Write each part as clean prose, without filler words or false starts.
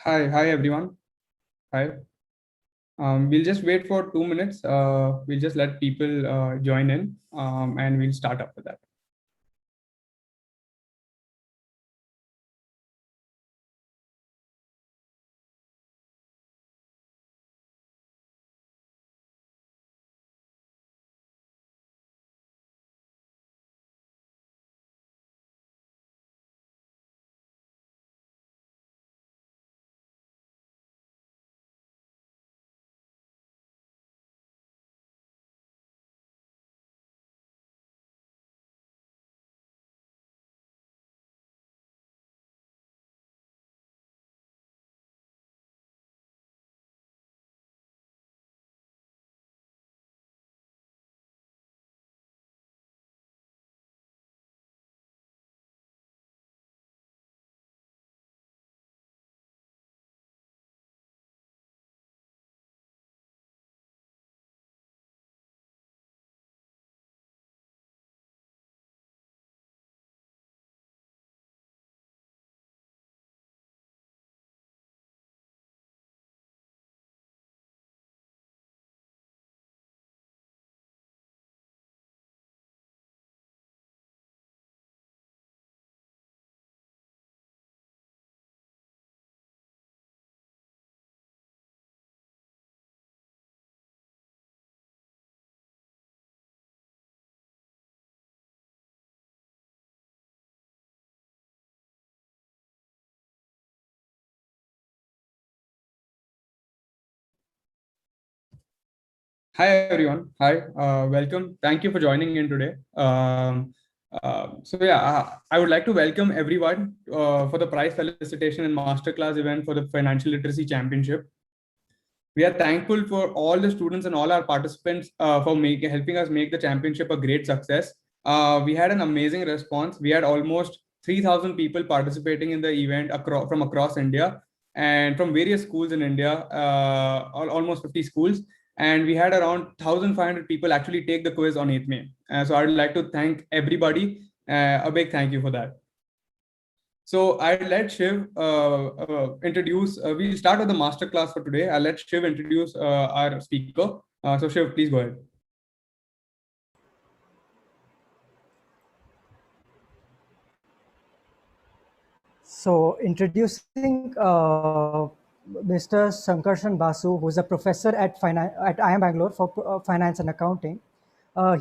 Hi everyone. Hi. We'll just wait for 2 minutes. We'll just let people join in, and we'll start up with that. Hi everyone. Hi. Welcome. Thank you for joining in today. I would like to welcome everyone for the prize felicitation and masterclass event for the Financial Literacy Championship. We are thankful for all the students and all our participants for helping us make the championship a great success. We had an amazing response. We had almost 3,000 people participating in the event from across India and from various schools in India, almost 50 schools. And we had around 1,500 people actually take the quiz on 8th May. So I'd like to thank everybody. A big thank you for that. So I'll let Shiv introduce. We'll start with the masterclass for today. I'll let Shiv introduce our speaker. So Shiv, please go ahead. So introducing Mr. Sankarshan Basu, who's a professor at IIM Bangalore for Finance and Accounting.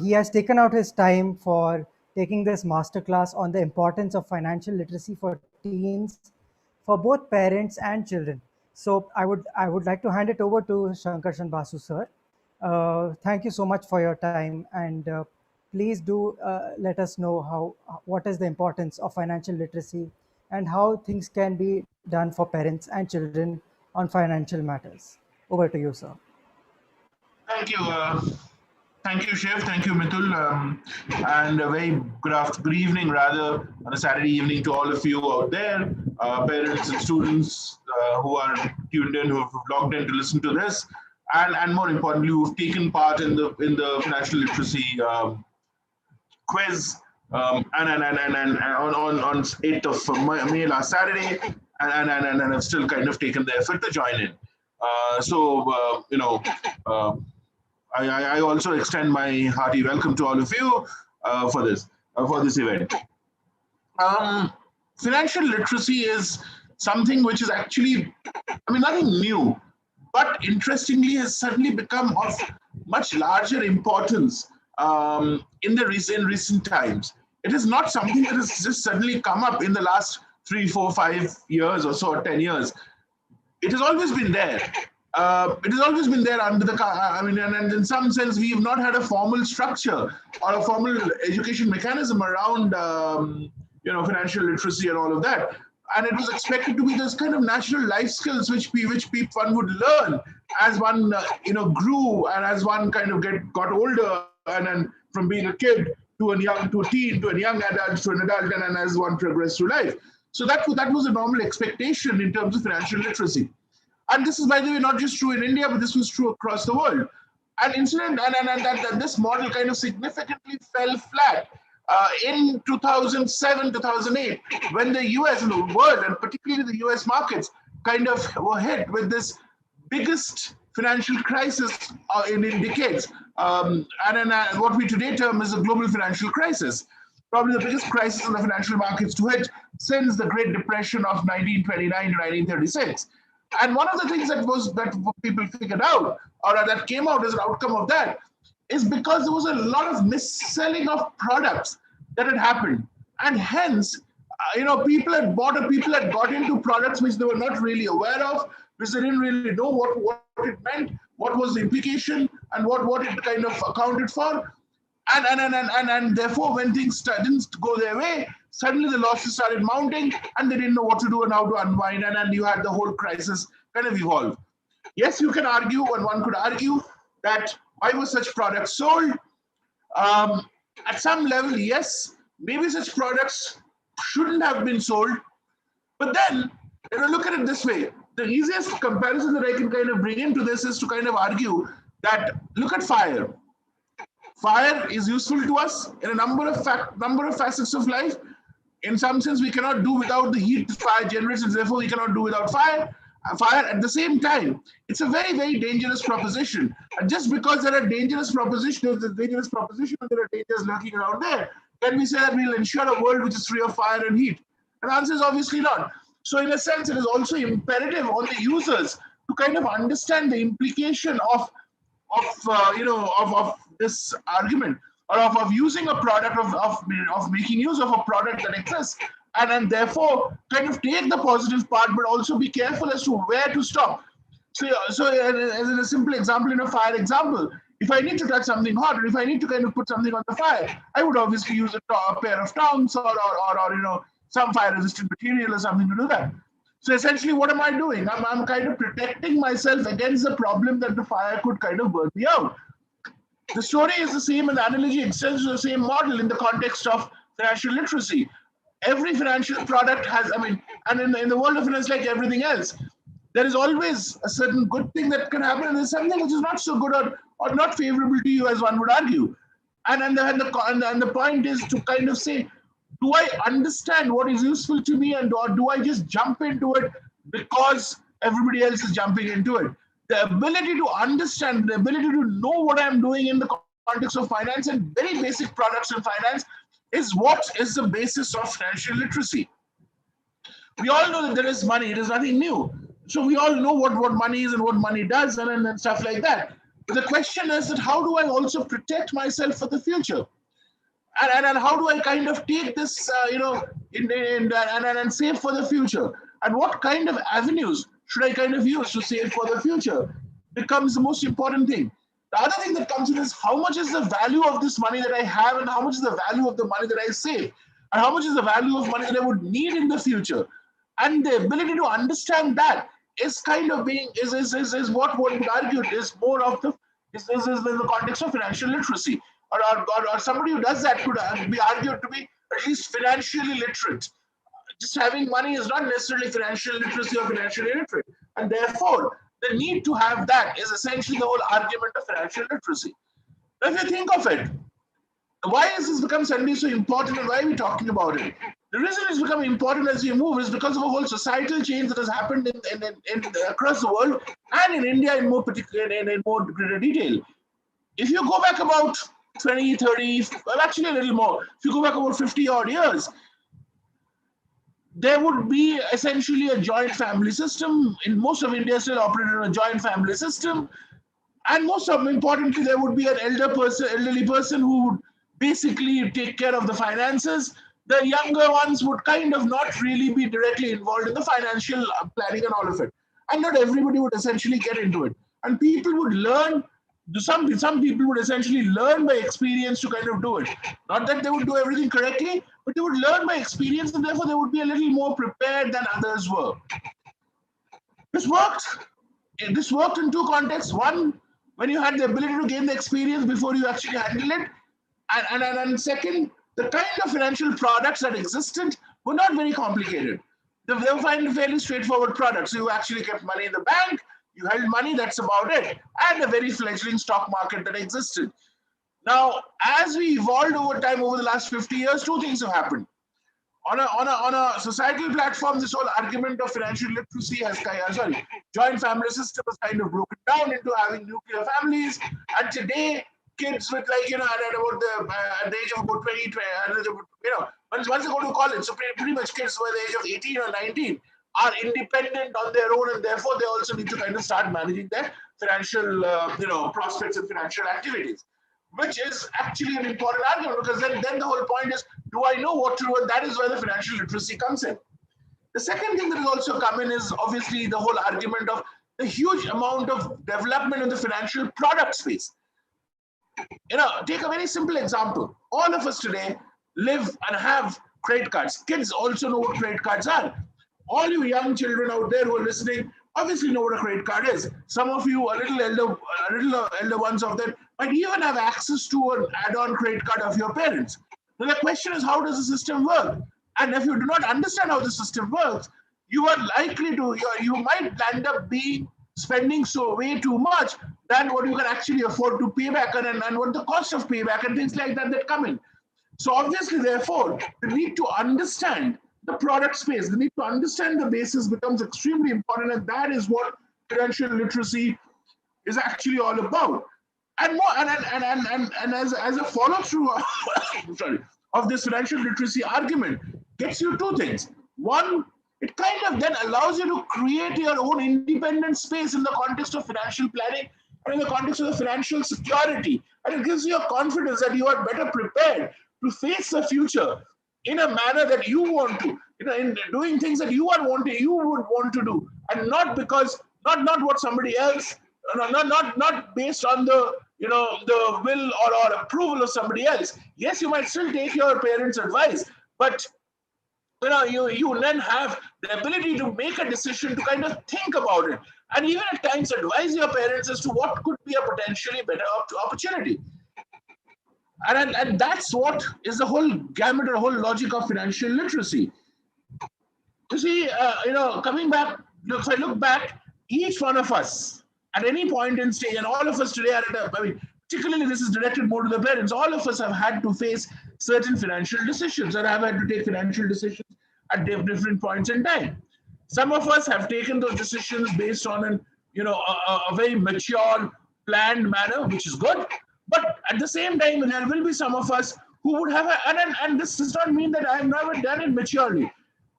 He has taken out his time for taking this masterclass on the importance of financial literacy for teens, for both parents and children. So I would like to hand it over to Sankarshan Basu, sir. Thank you so much for your time, and please do let us know what is the importance of financial literacy and how things can be done for parents and children on financial matters. Over to you, sir. Thank you. Thank you, Shiv. Thank you, Mitul. And a very good evening, rather, on a Saturday evening to all of you out there, parents and students who are tuned in, who have logged in to listen to this, and more importantly, who've taken part in the financial literacy quiz and on 8th of May last Saturday, and have still kind of taken the effort to join in. I also extend my hearty welcome to all of you for this event. Financial literacy is something which is actually, nothing new, but interestingly has suddenly become of much larger importance in recent times. It is not something that has just suddenly come up in the last 3, 4, 5 years or so, or 10 years. It has always been there. It has always been there under the, and in some sense, we have not had a formal structure or a formal education mechanism around, financial literacy and all of that. And it was expected to be this kind of natural life skills which one would learn as one, grew and as one kind of got older, and then from being a kid to a teen, to a young adult, to an adult, and as one progressed through life. So that was a normal expectation in terms of financial literacy. And this is, by the way, not just true in India, but this was true across the world. And this model kind of significantly fell flat in 2007, 2008, when the US and the world, and particularly the US markets, kind of were hit with this biggest financial crisis in decades. And what we today term as a global financial crisis. Probably the biggest crisis in the financial markets to hit since the Great Depression of 1929 to 1936. And one of the things that people figured out, or that came out as an outcome of that, is because there was a lot of mis-selling of products that had happened. And hence, people had bought or people had got into products which they were not really aware of, which they didn't really know what it meant, what was the implication, and what it kind of accounted for. And therefore, when things didn't go their way, suddenly the losses started mounting, and they didn't know what to do and how to unwind, and you had the whole crisis kind of evolve. Yes, you can argue, and one could argue that why were such products sold? At some level, yes, maybe such products shouldn't have been sold. But then, look at it this way. The easiest comparison that I can kind of bring into this is to kind of argue that, look at fire. Fire is useful to us in a number of facets of life. In some sense, we cannot do without the heat fire generates, and therefore we cannot do without fire. Fire at the same time, it's a very, very dangerous proposition. And just because there are dangerous propositions, and there are dangers lurking around there, can we say that we'll ensure a world which is free of fire and heat? And the answer is obviously not. So in a sense, it is also imperative on the users to kind of understand the implication of this argument, or of using a product, of making use of a product that exists, and therefore kind of take the positive part, but also be careful as to where to stop. So as in a simple example, in a fire example, if I need to touch something hot, or if I need to kind of put something on the fire, I would obviously use a pair of tongs or some fire-resistant material or something to do that. So essentially, what am I doing? I'm kind of protecting myself against the problem that the fire could kind of burn me out. The story is the same, and the analogy extends to the same model in the context of financial literacy. Every financial product has, and in the world of finance, like everything else, there is always a certain good thing that can happen, and there's something which is not so good or not favorable to you, as one would argue. And the point is to kind of say, do I understand what is useful to me, or do I just jump into it because everybody else is jumping into it? The ability to understand, the ability to know what I'm doing in the context of finance and very basic products in finance is what is the basis of financial literacy. We all know that there is money. It is nothing new. So we all know what money is and what money does and stuff like that. But the question is that how do I also protect myself for the future? And how do I kind of take this, and save for the future? And what kind of avenues should I kind of use to save for the future becomes the most important thing. The other thing that comes in is how much is the value of this money that I have, and how much is the value of the money that I save, and how much is the value of money that I would need in the future. And the ability to understand that is kind of is what one would argue is more of the is in the context of financial literacy. Or somebody who does that could be argued to be at least financially literate. Just having money is not necessarily financial literacy or financially literate. And therefore, the need to have that is essentially the whole argument of financial literacy. Now, if you think of it, why has this become suddenly so important, and why are we talking about it? The reason it's become important as we move is because of a whole societal change that has happened in across the world, and in India in more particular, in more greater detail. If you go back about 20, 30, well, actually a little more. If you go back about 50 odd years, there would be essentially a joint family system. In most of India still operated on a joint family system. And most of importantly, there would be an elderly person who would basically take care of the finances. The younger ones would kind of not really be directly involved in the financial planning and all of it. And not everybody would essentially get into it. And people would learn. Some people would essentially learn by experience to kind of do it. Not that they would do everything correctly, but they would learn by experience, and therefore they would be a little more prepared than others were. This worked in two contexts. One, when you had the ability to gain the experience before you actually handle it. And second, the kind of financial products that existed were not very complicated. They were fairly straightforward products. So you actually kept money in the bank, you held money, that's about it. And a very fledgling stock market that existed. Now, as we evolved over time, over the last 50 years, two things have happened. On a societal platform, this whole argument of financial literacy has joint family system has kind of broken down into having nuclear families. And today, kids with at the age of about 20, once they go to college, so pretty much kids by the age of 18 or 19 are independent on their own, and therefore they also need to kind of start managing their financial, prospects and financial activities, which is actually an important argument, because then the whole point is, do I know what to do? And that is where the financial literacy comes in. The second thing that has also come in is obviously the whole argument of the huge amount of development in the financial product space. Take a very simple example. All of us today live and have credit cards. Kids also know what credit cards are. All you young children out there who are listening obviously know what a credit card is. Some of you, a little elder ones of them, might even have access to an add-on credit card of your parents. Now the question is, how does the system work? And if you do not understand how the system works, you are likely to, you might end up spending way too much than what you can actually afford to pay back, and what the cost of payback and things like that come in. So obviously, therefore, the need to understand the product space, the need to understand the basis becomes extremely important, and that is what financial literacy is actually all about. And more, and as a follow-through of this financial literacy argument gets you two things. One, it kind of then allows you to create your own independent space in the context of financial planning and in the context of the financial security. And it gives you a confidence that you are better prepared to face the future in a manner that you want to, in doing things that you would want to do, and not because, not what somebody else, not based on the, the will or approval of somebody else. Yes, you might still take your parents' advice, but you then have the ability to make a decision, to kind of think about it, and even at times advise your parents as to what could be a potentially better opportunity. And that's what is the whole gamut or the whole logic of financial literacy. You see, coming back, if I look back, each one of us at any point in stage, and all of us today are particularly this is directed more to the parents, all of us have had to face certain financial decisions, and have had to take financial decisions at different points in time. Some of us have taken those decisions based on a very mature, planned manner, which is good. But at the same time, there will be some of us who would have, and this does not mean that I have never done it maturely.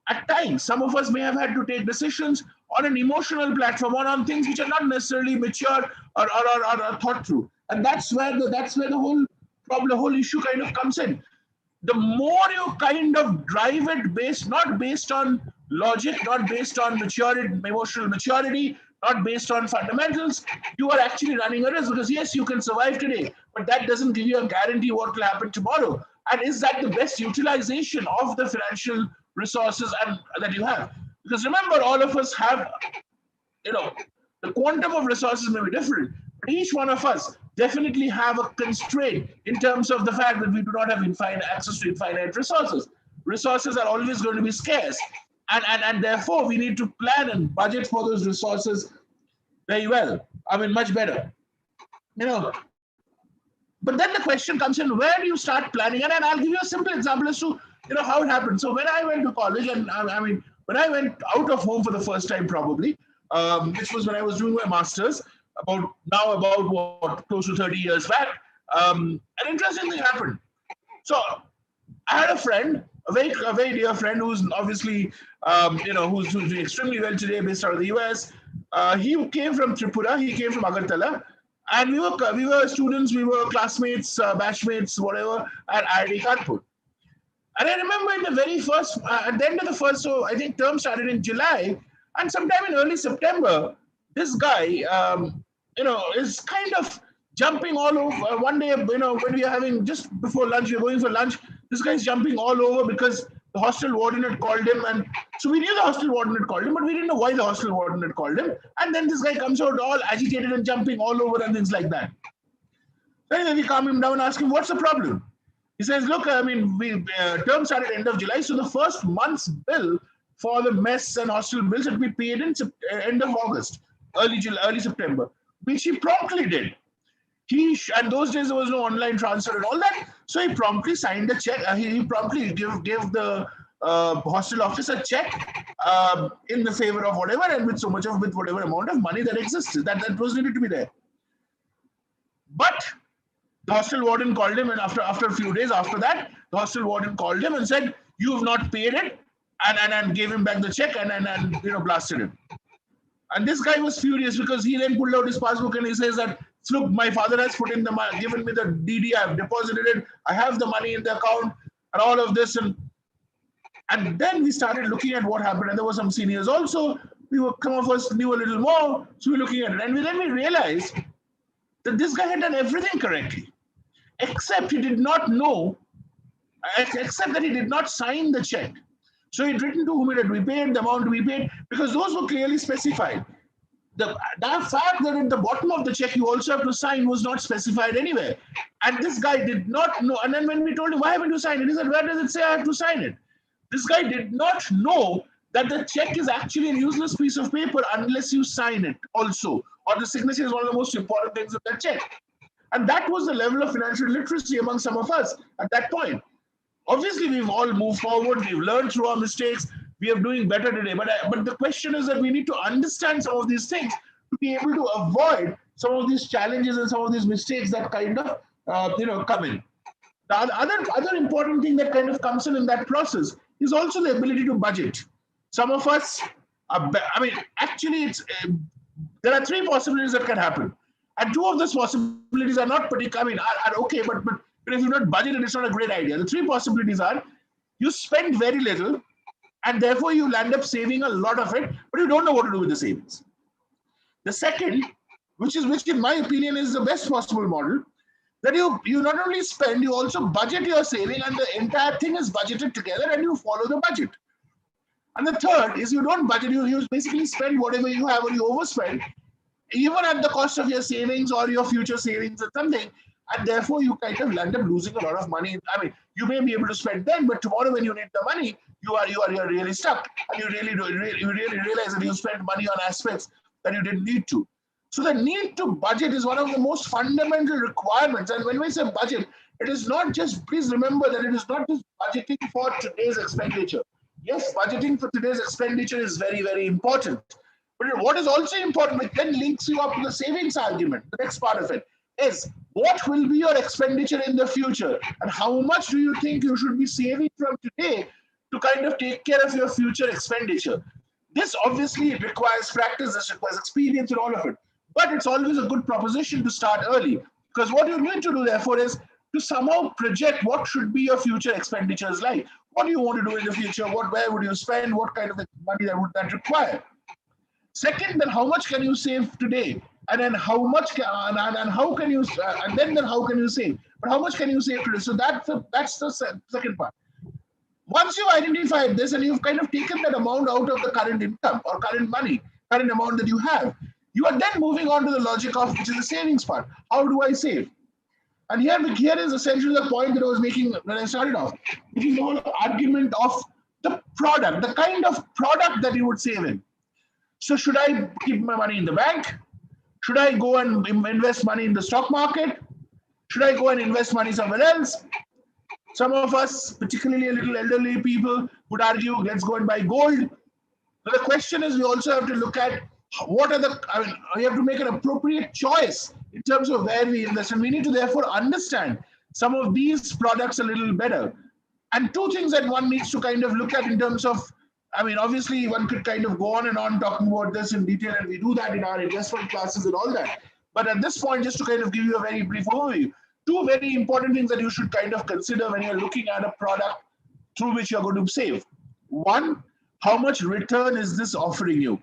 At times, some of us may have had to take decisions on an emotional platform, on things which are not necessarily mature or thought through. And that's where the whole problem, the whole issue kind of comes in. The more you kind of drive it not based on logic, not based on maturity, emotional maturity, not based on fundamentals, you are actually running a risk, because yes, you can survive today, but that doesn't give you a guarantee what will happen tomorrow. And is that the best utilization of the financial resources that you have? Because remember, all of us have, the quantum of resources may be different, but each one of us definitely have a constraint in terms of the fact that we do not have access to infinite resources. Resources are always going to be scarce. And therefore, we need to plan and budget for those resources very well. Much better. But then the question comes in, where do you start planning? And I'll give you a simple example as to how it happened. So when I went to college, and when I went out of home for the first time, probably, which was when I was doing my master's, about close to 30 years back, an interesting thing happened. So I had a friend, a very dear friend, who's obviously, who's doing extremely well today, based out of the US. He came from Tripura, he came from Agartala, and we were students, we were classmates, batchmates, whatever, at IIT Kanpur. And I remember in the very first, at the end of the first, so I think term started in July, and sometime in early September, this guy, is kind of jumping all over. One day, when we are having, just before lunch, we are going for lunch, this guy's jumping all over because the hostel warden had called him. And so we knew the hostel warden had called him, but we didn't know why the hostel warden had called him. And then this guy comes out all agitated and jumping all over and things like that. So anyway, we calm him down and ask him, what's the problem? He says, look, term started end of July, so the first month's bill for the mess and hostel bills had to be paid in end of August, early September, which he promptly did. And those days there was no online transfer and all that, so he promptly signed the check. He promptly gave the hostel office a check in the favor of whatever, and with whatever amount of money that existed, that was needed to be there. But the hostel warden called him, and after a few days after that, the hostel warden called him and said, "You have not paid it," and gave him back the check and blasted him. And this guy was furious because he then pulled out his passbook and he says that, "Look, my father has put in the money, given me the DD, I have deposited it, I have the money in the account, and all of this." And then we started looking at what happened, and there were some seniors also. Some of us knew a little more, so we were looking at it, and then we realized that this guy had done everything correctly, except he did not know, except that he did not sign the check. So he'd written to whom it had to be paid, the amount to be paid, because those were clearly specified. The fact that at the bottom of the check you also have to sign was not specified anywhere. And this guy did not know. And then when we told him, "Why haven't you signed it?" He said, "Where does it say I have to sign it?" This guy did not know that the check is actually a useless piece of paper unless you sign it also. Or the signature is one of the most important things of that check. And that was the level of financial literacy among some of us at that point. Obviously, we've all moved forward. We've learned through our mistakes. We are doing better today. But the question is that we need to understand some of these things to be able to avoid some of these challenges and some of these mistakes that kind of come in. The other important thing that kind of comes in that process is also the ability to budget. Some of us, actually, there are three possibilities that can happen. And two of those possibilities are not particular, are okay, but if you're not budgeted, it's not a great idea. The three possibilities are you spend very little, and therefore you land up saving a lot of it, but you don't know what to do with the savings. The second, which in my opinion is the best possible model, that you not only spend, you also budget your saving, and the entire thing is budgeted together and you follow the budget. And the third is you don't budget, you basically spend whatever you have or you overspend, even at the cost of your savings or your future savings or something, and therefore you kind of land up losing a lot of money. You may be able to spend then, but tomorrow when you need the money, you're really stuck, and you really realize that you spent money on aspects that you didn't need to. So the need to budget is one of the most fundamental requirements. And when we say budget, it is not just, please remember that it is not just budgeting for today's expenditure. Yes, budgeting for today's expenditure is very, very important. But what is also important, which then links you up to the savings argument, the next part of it, is what will be your expenditure in the future, and how much do you think you should be saving from today to kind of take care of your future expenditure. This obviously requires practice, this requires experience and all of it. But it's always a good proposition to start early, because what you need to do therefore is to somehow project what should be your future expenditures like. What do you want to do in the future? Where would you spend? What kind of money would that require? Second, then how much can you save today? And then how much and how can you then how can you save? But how much can you save today? So that's the second part. Once you've identified this and you've kind of taken that amount out of the current income or current amount that you have, you are then moving on to the logic of, which is the savings part. How do I save? And here is essentially the point that I was making when I started off, which is the whole argument of the product, the kind of product that you would save in. So should I keep my money in the bank? Should I go and invest money in the stock market? Should I go and invest money somewhere else? Some of us, particularly a little elderly people, would argue, let's go and buy gold. But the question is, we also have to look at we have to make an appropriate choice in terms of where we invest. And we need to therefore understand some of these products a little better. And two things that one needs to kind of look at in terms of, obviously one could kind of go on and on talking about this in detail, and we do that in our investment classes and all that. But at this point, just to kind of give you a very brief overview, two very important things that you should kind of consider when you're looking at a product through which you're going to save. One, how much return is this offering you?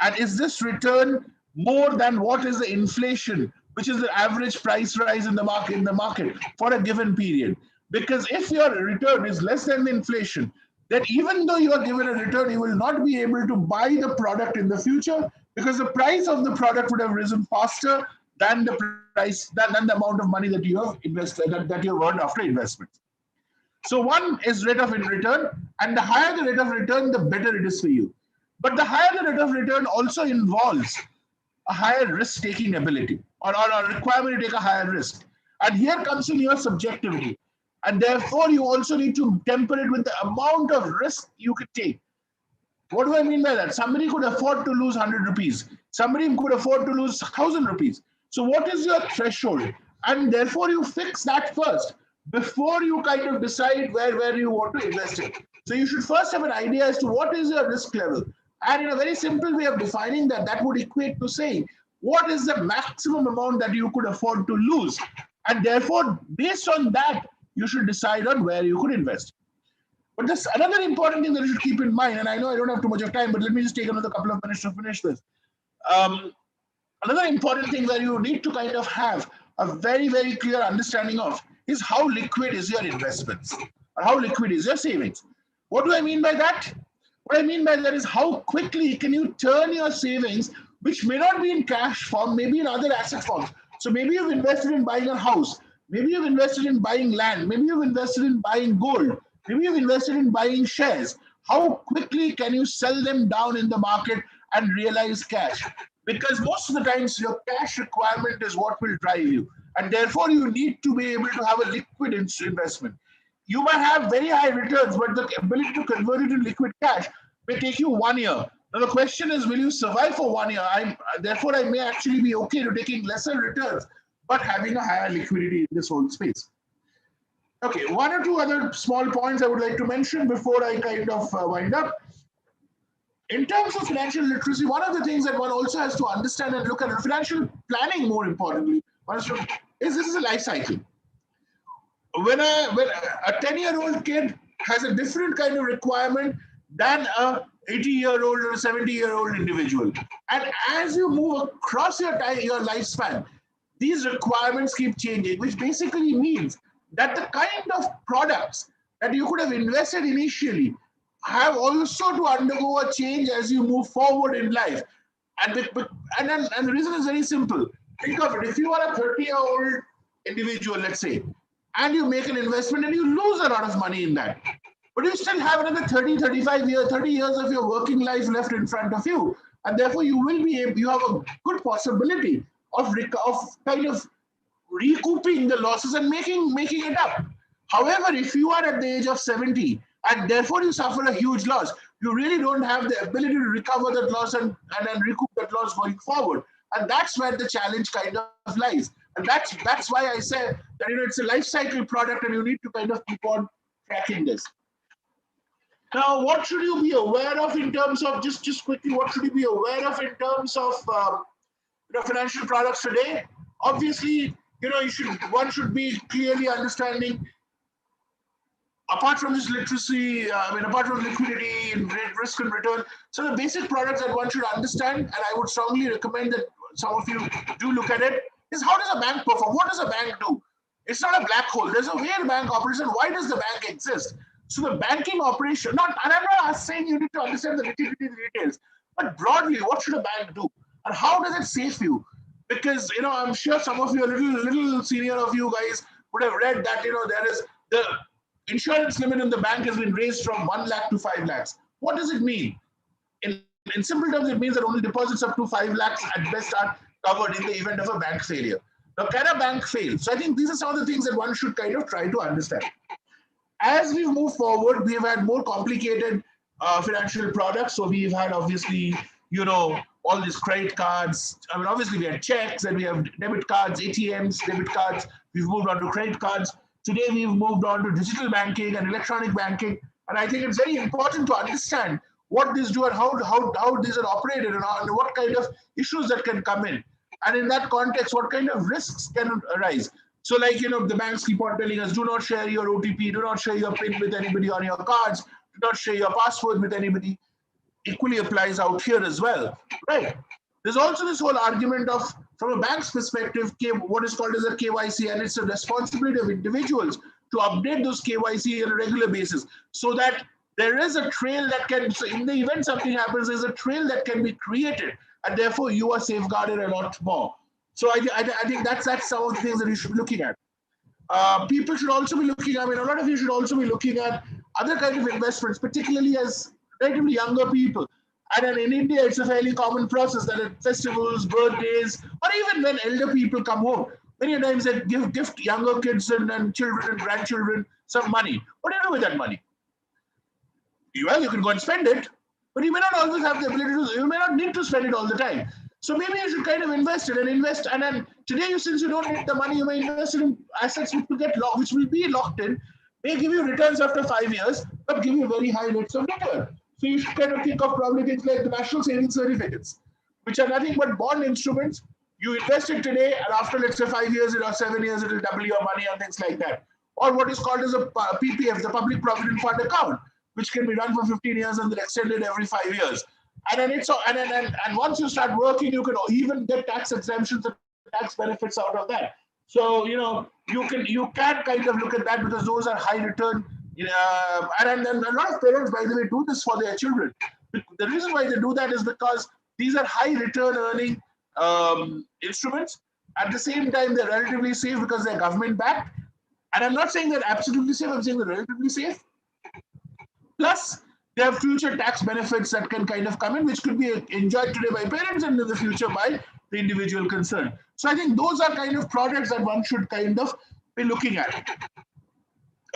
And is this return more than what is the inflation, which is the average price rise in the market for a given period? Because if your return is less than the inflation, then even though you are given a return, you will not be able to buy the product in the future, because the price of the product would have risen faster than the amount of money that you have invested, that you have earned after investment. So one is rate of return, and the higher the rate of return, the better it is for you. But the higher the rate of return also involves a higher risk-taking ability, or a requirement to take a higher risk. And here comes in your subjectivity. And therefore, you also need to temper it with the amount of risk you could take. What do I mean by that? Somebody could afford to lose 100 rupees. Somebody could afford to lose 1,000 rupees. So what is your threshold? And therefore, you fix that first before you kind of decide where you want to invest it. So you should first have an idea as to what is your risk level. And in a very simple way of defining that, that would equate to saying, what is the maximum amount that you could afford to lose? And therefore, based on that, you should decide on where you could invest. But there's another important thing that you should keep in mind, and I know I don't have too much of time, but let me just take another couple of minutes to finish this. Another important thing that you need to kind of have a very, very clear understanding of is how liquid is your investments, or how liquid is your savings. What do I mean by that? What I mean by that is how quickly can you turn your savings, which may not be in cash form, maybe in other asset forms. So maybe you've invested in buying a house, maybe you've invested in buying land, maybe you've invested in buying gold, maybe you've invested in buying shares. How quickly can you sell them down in the market and realize cash? Because most of the times your cash requirement is what will drive you. And therefore you need to be able to have a liquid investment. You might have very high returns, but the ability to convert it to liquid cash may take you 1 year. Now the question is, will you survive for 1 year? Therefore, I may actually be okay to taking lesser returns, but having a higher liquidity in this whole space. Okay, one or two other small points I would like to mention before I kind of wind up. In terms of financial literacy, one of the things that one also has to understand and look at, financial planning more importantly, is this is a life cycle. When a 10-year-old kid has a different kind of requirement than a 80-year-old or a 70-year-old individual. And as you move across your lifespan, these requirements keep changing, which basically means that the kind of products that you could have invested initially have also to undergo a change as you move forward in life. And the reason is very simple. Think of it. If you are a 30-year-old individual, let's say, and you make an investment and you lose a lot of money in that, but you still have another 30 years of your working life left in front of you. And therefore, you have a good possibility of kind of recouping the losses and making it up. However, if you are at the age of 70 and therefore you suffer a huge loss, you really don't have the ability to recover that loss and recoup that loss going forward. And that's where the challenge kind of lies. And that's why I said that it's a life cycle product and you need to kind of keep on tracking this. Now, what should you be aware of in terms of, just quickly, what should you be aware of in terms of financial products today? Obviously, one should be clearly understanding, apart from this literacy, apart from liquidity and risk and return, so the basic products that one should understand, and I would strongly recommend that some of you do look at it, is how does a bank perform? What does a bank do? It's not a black hole. There's a way the bank operates, and why does the bank exist? So the banking operation, and I'm not saying you need to understand the nitty-gritty details, but broadly, what should a bank do? And how does it save you? Because, I'm sure some of you, a little senior of you guys would have read that, there is the insurance limit in the bank has been raised from 1 lakh to 5 lakhs. What does it mean? In simple terms, it means that only deposits up to 5 lakhs at best are covered in the event of a bank failure. Now, can a bank fail? So I think these are some of the things that one should kind of try to understand. As we move forward, we've had more complicated financial products. So we've had, obviously, all these credit cards. Obviously, we had checks, and we have debit cards, ATMs, debit cards. We've moved on to credit cards. Today, we've moved on to digital banking and electronic banking. And I think it's very important to understand what these do and how these are operated and what kind of issues that can come in. And in that context, what kind of risks can arise. So the banks keep on telling us, do not share your OTP, do not share your PIN with anybody on your cards, do not share your password with anybody. Equally applies out here as well, right? There's also this whole argument of, from a bank's perspective, what is called as a KYC, and it's a responsibility of individuals to update those KYC on a regular basis, so that there is a trail that can, so in the event something happens, there's a trail that can be created, and therefore you are safeguarded a lot more. So I think that's some of the things that you should be looking at. People should also be looking, a lot of you should also be looking at other kinds of investments, particularly as relatively younger people. And in India, it's a fairly common process that at festivals, birthdays, or even when elder people come home, Many times they gift younger kids and children and grandchildren some money. What do you do with that money? Well, you can go and spend it, but you may not always have the ability to, you may not need to spend it all the time. So maybe you should kind of invest it and invest. And then today, since you don't need the money, you may invest it in assets which will get locked, which will be locked in, may give you returns after 5 years, but give you very high rates of return. So you should kind of think of probably things like the national savings certificates, which are nothing but bond instruments. You invest it today, and after, let's say, 5 years or 7 years, it will double your money and things like that. Or what is called as a PPF, the Public Provident Fund account, which can be run for 15 years and then extended every 5 years. And then and once you start working, you can even get tax exemptions and tax benefits out of that. So you can kind of look at that because those are high return. And then a lot of parents, by the way, do this for their children. The reason why they do that is because these are high return earning instruments. At the same time, they're relatively safe because they're government backed. And I'm not saying they're absolutely safe. I'm saying they're relatively safe. Plus, they have future tax benefits that can kind of come in, which could be enjoyed today by parents and in the future by the individual concerned. So I think those are kind of products that one should kind of be looking at.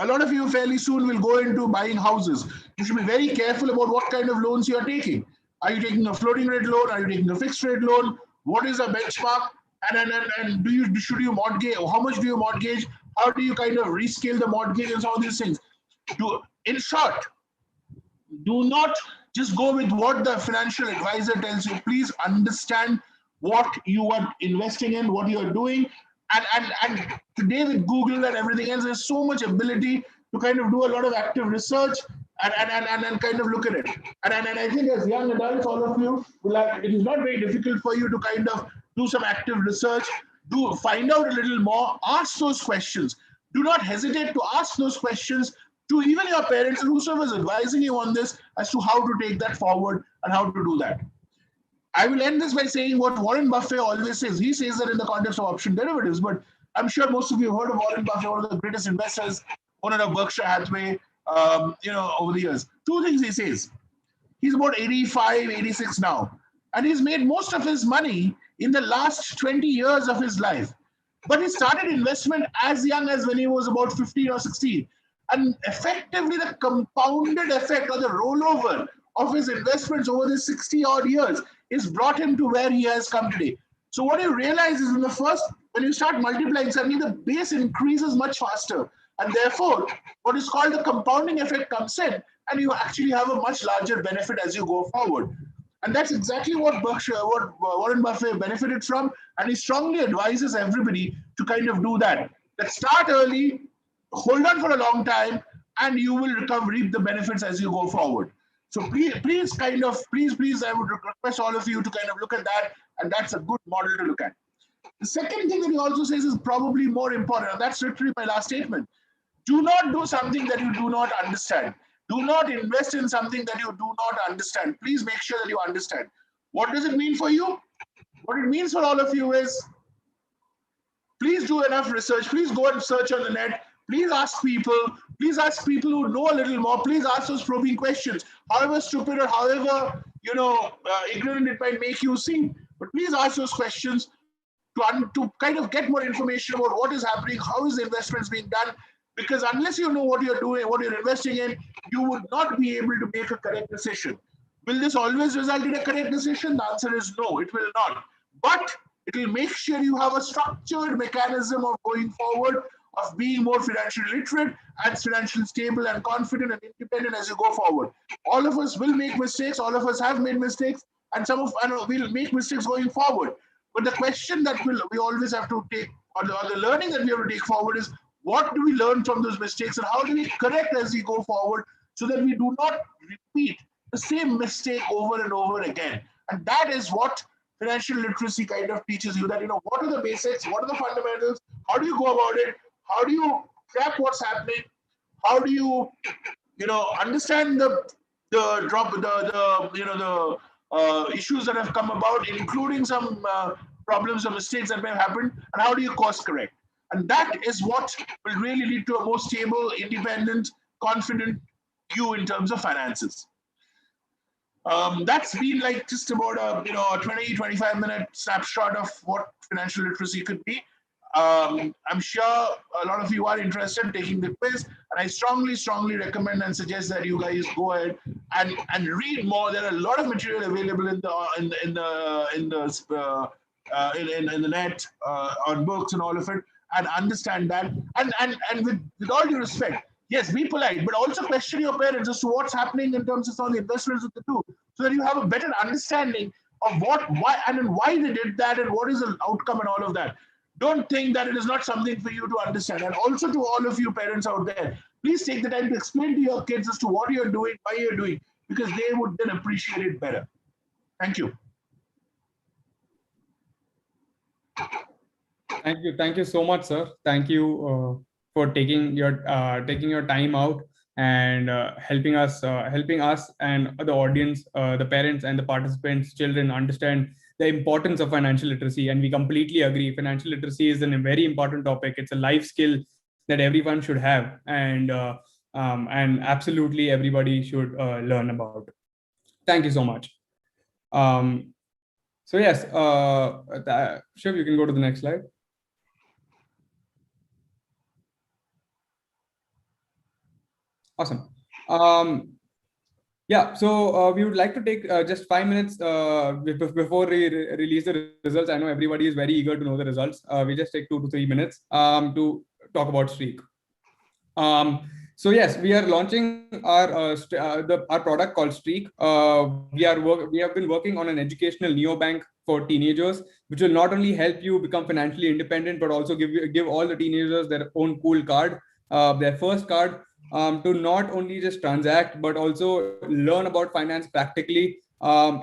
A lot of you fairly soon will go into buying houses. You should be very careful about what kind of loans you are taking. Are you taking a floating rate loan? Are you taking a fixed rate loan? What is a benchmark? And should you mortgage? How much do you mortgage? How do you kind of rescale the mortgage and all these things? In short, do not just go with what the financial advisor tells you. Please understand what you are investing in, what you are doing. And today with Google and everything else, there's so much ability to kind of do a lot of active research and kind of look at it. And I think as young adults, all of you, it is not very difficult for you to kind of do some active research, find out a little more, ask those questions. Do not hesitate to ask those questions to even your parents and whoever is advising you on this as to how to take that forward and how to do that. I will end this by saying what Warren Buffett always says. He says that in the context of option derivatives, but I'm sure most of you have heard of Warren Buffett, one of the greatest investors, owner of Berkshire Hathaway, over the years. Two things he says. He's about 85, 86 now, and he's made most of his money in the last 20 years of his life. But he started investment as young as when he was about 15 or 16. And effectively, the compounded effect or the rollover of his investments over the 60 odd years is brought him to where he has come today. So what you realize is when you start multiplying, suddenly the base increases much faster. And therefore, what is called the compounding effect comes in, and you actually have a much larger benefit as you go forward. And that's exactly what Warren Buffett benefited from. And he strongly advises everybody to kind of do that. Let's start early, hold on for a long time, and you will reap the benefits as you go forward. So please, I would request all of you to kind of look at that, and that's a good model to look at. The second thing that he also says is probably more important, and that's literally my last statement. Do not do something that you do not understand. Do not invest in something that you do not understand. Please make sure that you understand. What does it mean for you? What it means for all of you is, please do enough research. Please go and search on the net. Please ask people. Please ask people who know a little more. Please ask those probing questions. However stupid or however ignorant it might make you seem, but please ask those questions to kind of get more information about what is happening, how is the investments being done. Because unless you know what you're doing, what you're investing in, you would not be able to make a correct decision. Will this always result in a correct decision? The answer is no, it will not. But it will make sure you have a structured mechanism of going forward, of being more financially literate and financially stable and confident and independent as you go forward. All of us will make mistakes. All of us have made mistakes, and we'll make mistakes going forward. But the question that we always have to take, or the learning that we have to take forward is, what do we learn from those mistakes and how do we correct as we go forward so that we do not repeat the same mistake over and over again? And that is what financial literacy kind of teaches you, that, what are the basics, what are the fundamentals, how do you go about it, how do you track what's happening, how do you, understand the issues that have come about, including some problems or mistakes that may have happened, and how do you course correct? And that is what will really lead to a more stable, independent, confident you in terms of finances. That's been like just about a 20-25 minute snapshot of what financial literacy could be. I'm sure a lot of you are interested in taking the quiz, and I strongly recommend and suggest that you guys go ahead and read more. There are a lot of material available in the net, on books and all of it, and understand that. And with all due respect, yes, be polite, but also question your parents as to what's happening in terms of some of the investments that they do, so that you have a better understanding of why they did that, and what is the outcome and all of that. Don't think that it is not something for you to understand. And also to all of you parents out there, please take the time to explain to your kids as to what you're doing, why you're doing, because they would then appreciate it better. Thank you. Thank you so much, sir. Thank you for taking your time out and helping us and the audience, the parents and the participants, children, understand the importance of financial literacy. And we completely agree. Financial literacy is a very important topic. It's a life skill that everyone should have, and absolutely everybody should learn about. Thank you so much. So yes, Shiv, you can go to the next slide. Awesome. Yeah, so we would like to take just 5 minutes before we release the results. I know everybody is very eager to know the results. We just take 2 to 3 minutes to talk about Streak. So yes, we are launching our product called Streak. We have been working on an educational neobank for teenagers, which will not only help you become financially independent, but also give all the teenagers their own cool card, their first card, to not only just transact, but also learn about finance practically,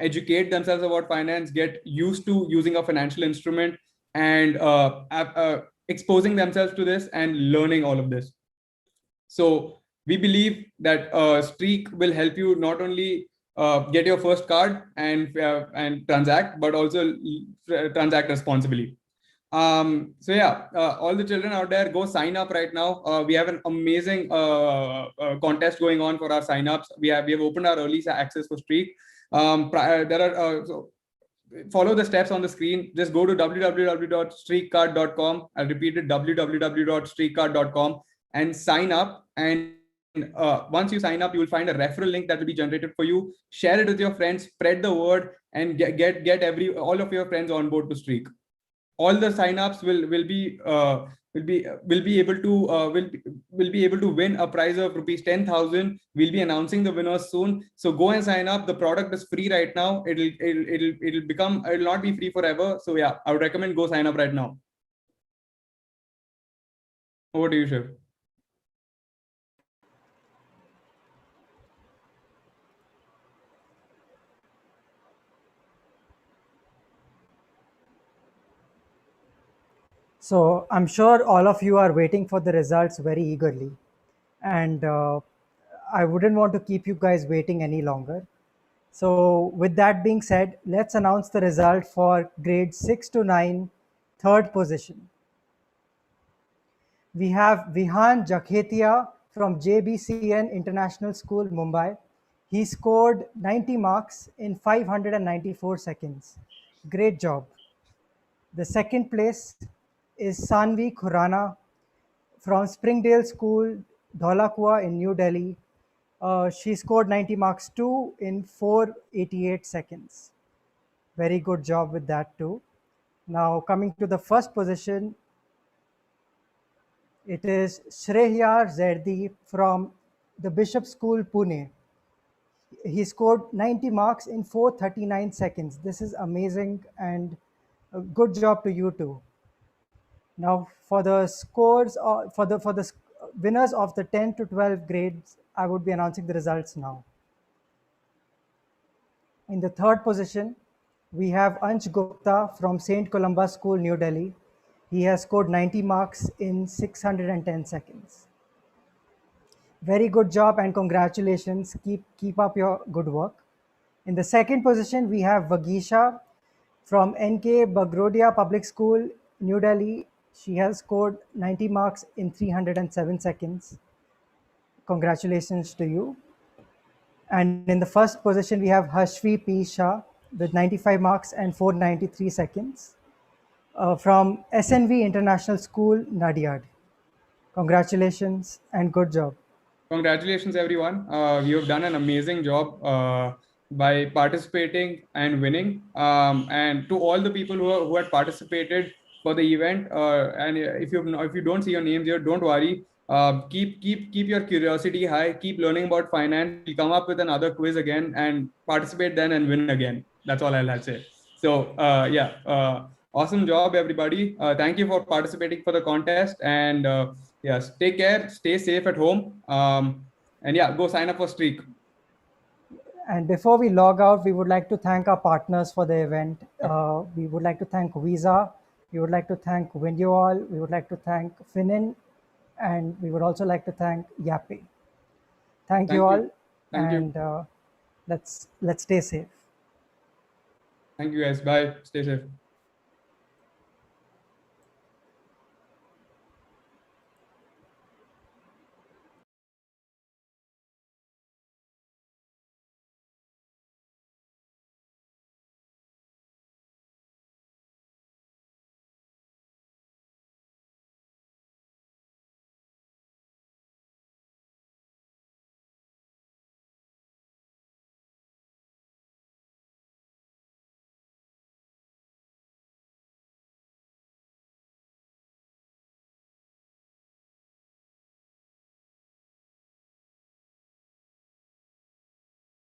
educate themselves about finance, get used to using a financial instrument, and exposing themselves to this and learning all of this. So we believe that Streak will help you not only get your first card and transact, but also transact responsibly. So yeah, all the children out there, go sign up right now. We have an amazing contest going on for our signups. We have opened our early access for Streak. So follow the steps on the screen. Just go to www.streakcard.com. I'll repeat it, www.streakcard.com, and sign up. And once you sign up, you will find a referral link that will be generated for you. Share it with your friends, spread the word, and get all of your friends on board to Streak. All the signups will be able to win a prize of ₹10,000. We'll be announcing the winners soon. So go and sign up. The product is free right now. It'll not be free forever. So yeah, I would recommend go sign up right now. Over to you, Shiv. So I'm sure all of you are waiting for the results very eagerly, and I wouldn't want to keep you guys waiting any longer. So with that being said, let's announce the result for grades 6 to 9, third position. We have Vihan Jakhetia from JBCN International School, Mumbai. He scored 90 marks in 594 seconds. Great job. The second place is Sanvi Khurana from Springdale School, Dholakua in New Delhi. She scored 90 marks too in 488 seconds. Very good job with that too. Now coming to the first position, it is Shreya Zerdi from the Bishop School, Pune. He scored 90 marks in 439 seconds. This is amazing, and a good job to you too. Now for the scores, for the winners of the 10 to 12 grades, I would be announcing the results now. In the third position, we have Ansh Gupta from St. Columba School, New Delhi. He has scored 90 marks in 610 seconds. Very good job and congratulations. Keep up your good work. In the second position, we have Vagisha from NK Bagrodia Public School, New Delhi. She has scored 90 marks in 307 seconds. Congratulations to you. And in the first position, we have Hashvi P. Shah with 95 marks and 493 seconds. from SNV International School, Nadiad. Congratulations and good job. Congratulations, everyone. You have done an amazing job by participating and winning. And to all the people who had participated for the event, and if you don't see your names here, don't worry. Keep your curiosity high. Keep learning about finance. We'll come up with another quiz again and participate then and win again. That's all I'll say. So yeah, awesome job, everybody. Thank you for participating for the contest, and yes, take care, stay safe at home, and yeah, go sign up for Streak. And before we log out, we would like to thank our partners for the event. We would like to thank Visa. We would like to thank Windual. We would like to thank Finin. And we would also like to thank Yappy. Thank you all. Thank you. And let's stay safe. Thank you guys. Bye. Stay safe.